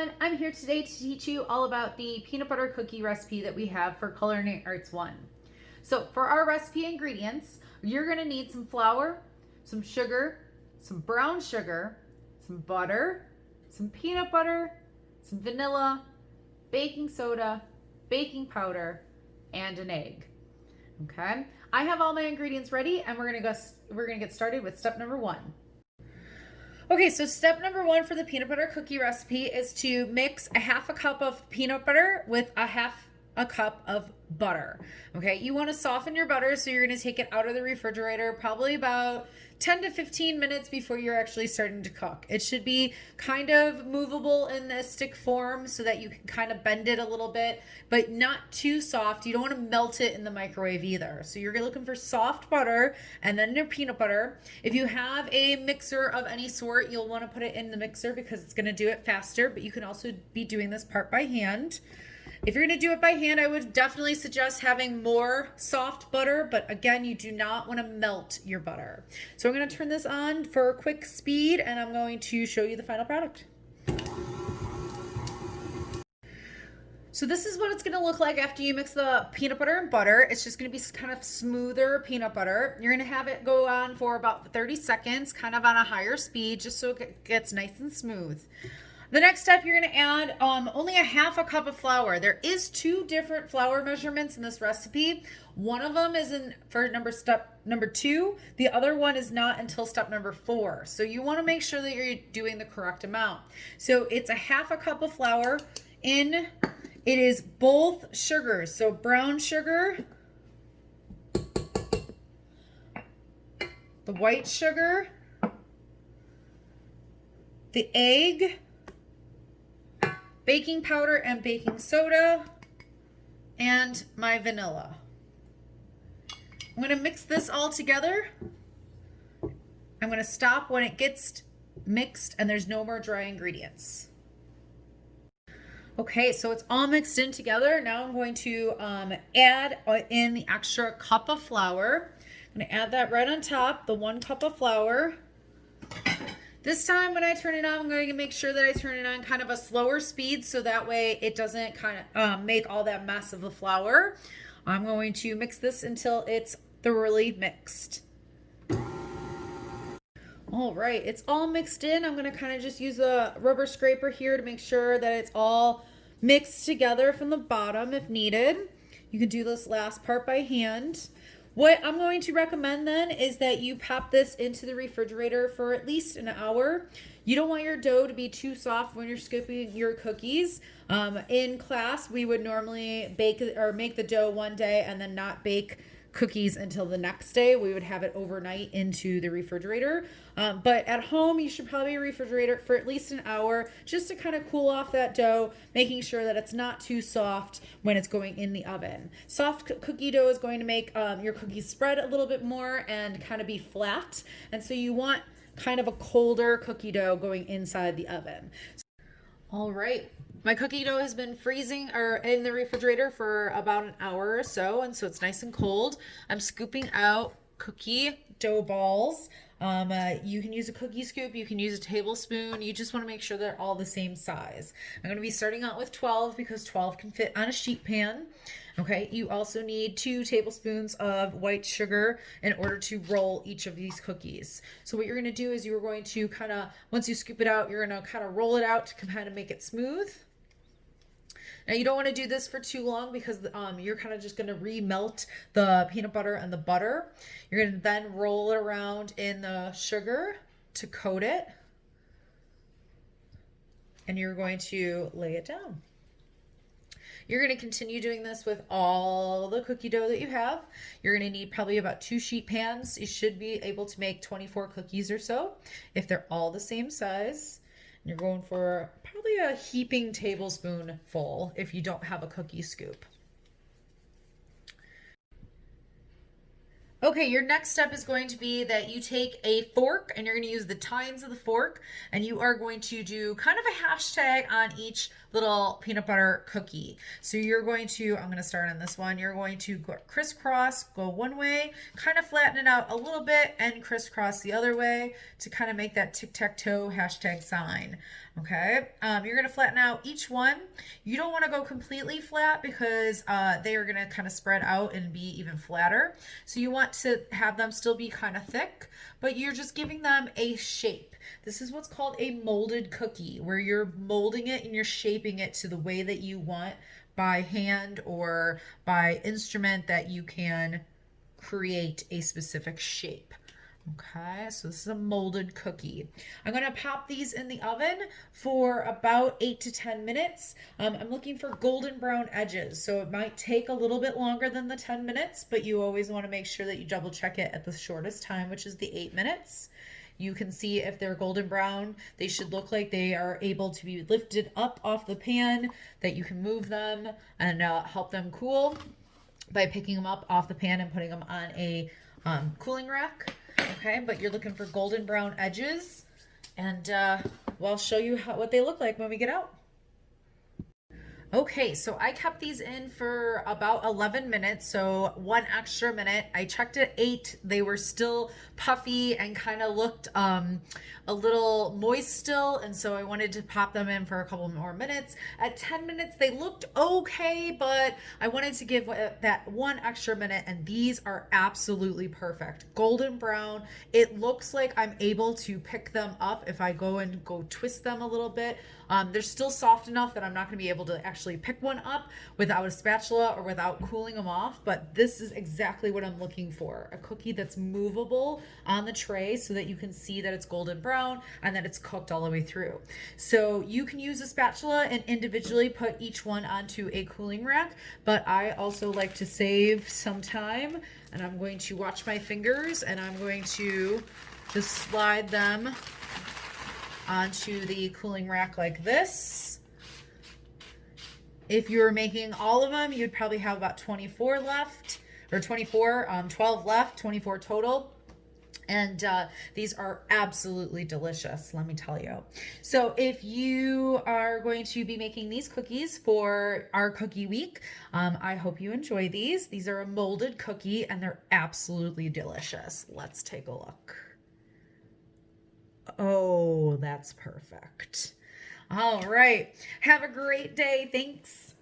everyone, I'm here today to teach you all about the peanut butter cookie recipe that we have for Culinary Arts 1. So for our recipe ingredients, you're going to need some flour, some sugar, some brown sugar, some butter, some peanut butter, some vanilla, baking soda, baking powder, and an egg. Okay, I have all my ingredients ready and we're going to get started with step number 1. Okay, so step number 1 for the peanut butter cookie recipe is to mix a half a cup of peanut butter with a half a cup of butter. Okay, you want to soften your butter, so you're going to take it out of the refrigerator probably about 10 to 15 minutes before you're actually starting to cook. It should be kind of movable in the stick form so that you can kind of bend it a little bit, but not too soft. You don't want to melt it in the microwave either. So you're looking for soft butter and then your peanut butter. If you have a mixer of any sort, you'll want to put it in the mixer because it's going to do it faster, but you can also be doing this part by hand. If you're going to do it by hand, I would definitely suggest having more soft butter, but again, you do not want to melt your butter. So I'm going to turn this on for quick speed and I'm going to show you the final product. So this is what it's going to look like after you mix the peanut butter and butter. It's just going to be kind of smoother peanut butter. You're going to have it go on for about 30 seconds, kind of on a higher speed, just so it gets nice and smooth. The next step, you're going to add only a half a cup of flour. There is 2 different flour measurements in this recipe. One of them is for step number 2. The other one is not until step number 4. So you want to make sure that you're doing the correct amount. So it's a half a cup of flour in. It is both sugars, so brown sugar, the white sugar, the egg, baking powder and baking soda, and my vanilla. I'm going to mix this all together. I'm going to stop when it gets mixed and there's no more dry ingredients. Okay, so it's all mixed in together. Now I'm going to add in the extra cup of flour. I'm going to add that right on top, the 1 cup of flour. This time when I turn it on, I'm going to make sure that I turn it on kind of a slower speed so that way it doesn't kind of make all that mess of the flour. I'm going to mix this until it's thoroughly mixed. All right, it's all mixed in. I'm going to kind of just use a rubber scraper here to make sure that it's all mixed together from the bottom if needed. You can do this last part by hand. What I'm going to recommend then is that you pop this into the refrigerator for at least an hour. You don't want your dough to be too soft when you're scooping your cookies. In class, we would normally bake or make the dough one day and then not bake cookies until the next day. We would have it overnight into the refrigerator. But at home, you should probably refrigerate it for at least an hour just to kind of cool off that dough, making sure that it's not too soft when it's going in the oven. Soft cookie dough is going to make your cookies spread a little bit more and kind of be flat. And so you want kind of a colder cookie dough going inside the oven. All right. My cookie dough has been freezing or in the refrigerator for about an hour or so, and so it's nice and cold. I'm scooping out cookie dough balls. You can use a cookie scoop, you can use a tablespoon. You just want to make sure they're all the same size. I'm going to be starting out with 12 because 12 can fit on a sheet pan. Okay, you also need 2 tablespoons of white sugar in order to roll each of these cookies. So what you're going to do is you're going to kind of, once you scoop it out, you're going to kind of roll it out to kind of make it smooth. Now you don't want to do this for too long because you're kind of just going to remelt the peanut butter and the butter. You're going to then roll it around in the sugar to coat it. And you're going to lay it down. You're going to continue doing this with all the cookie dough that you have. You're going to need probably about 2 sheet pans. You should be able to make 24 cookies or so if they're all the same size. You're going for probably a heaping tablespoon full if you don't have a cookie scoop. Okay, your next step is going to be that you take a fork and you're going to use the tines of the fork and you are going to do kind of a hashtag on each little peanut butter cookie. So you're going to, I'm going to start on this one, you're going to go crisscross, go one way, kind of flatten it out a little bit and crisscross the other way to kind of make that tic-tac-toe hashtag sign. Okay, you're gonna flatten out each one. You don't want to go completely flat because they are gonna kind of spread out and be even flatter. So you want to have them still be kind of thick, but you're just giving them a shape. This is what's called a molded cookie, where you're molding it and you're shaping it to the way that you want by hand or by instrument that you can create a specific shape. Okay, so this is a molded cookie. I'm going to pop these in the oven for about 8 to 10 minutes. I'm looking for golden brown edges, so it might take a little bit longer than the 10 minutes, but you always want to make sure that you double check it at the shortest time, which is the 8 minutes. You can see if they're golden brown, they should look like they are able to be lifted up off the pan, that you can move them and help them cool by picking them up off the pan and putting them on a cooling rack. Okay, but you're looking for golden brown edges, and well, I'll show you what they look like when we get out. Okay, so I kept these in for about 11 minutes, so 1 extra minute. I checked at 8. They were still puffy and kind of looked a little moist still, and so I wanted to pop them in for a couple more minutes. At 10 minutes, they looked okay, but I wanted to give that 1 extra minute, and these are absolutely perfect. Golden brown. It looks like I'm able to pick them up if I go twist them a little bit. They're still soft enough that I'm not going to be able to actually pick one up without a spatula or without cooling them off, but this is exactly what I'm looking for. A cookie that's movable on the tray so that you can see that it's golden brown and that it's cooked all the way through. So you can use a spatula and individually put each one onto a cooling rack, but I also like to save some time, and I'm going to watch my fingers and I'm going to just slide them onto the cooling rack like this. If you were making all of them, you'd probably have about 24 left, or 12 left, 24 total. And these are absolutely delicious, let me tell you. So if you are going to be making these cookies for our cookie week, I hope you enjoy these. These are a molded cookie and they're absolutely delicious. Let's take a look. Oh, that's perfect. All right. Have a great day. Thanks.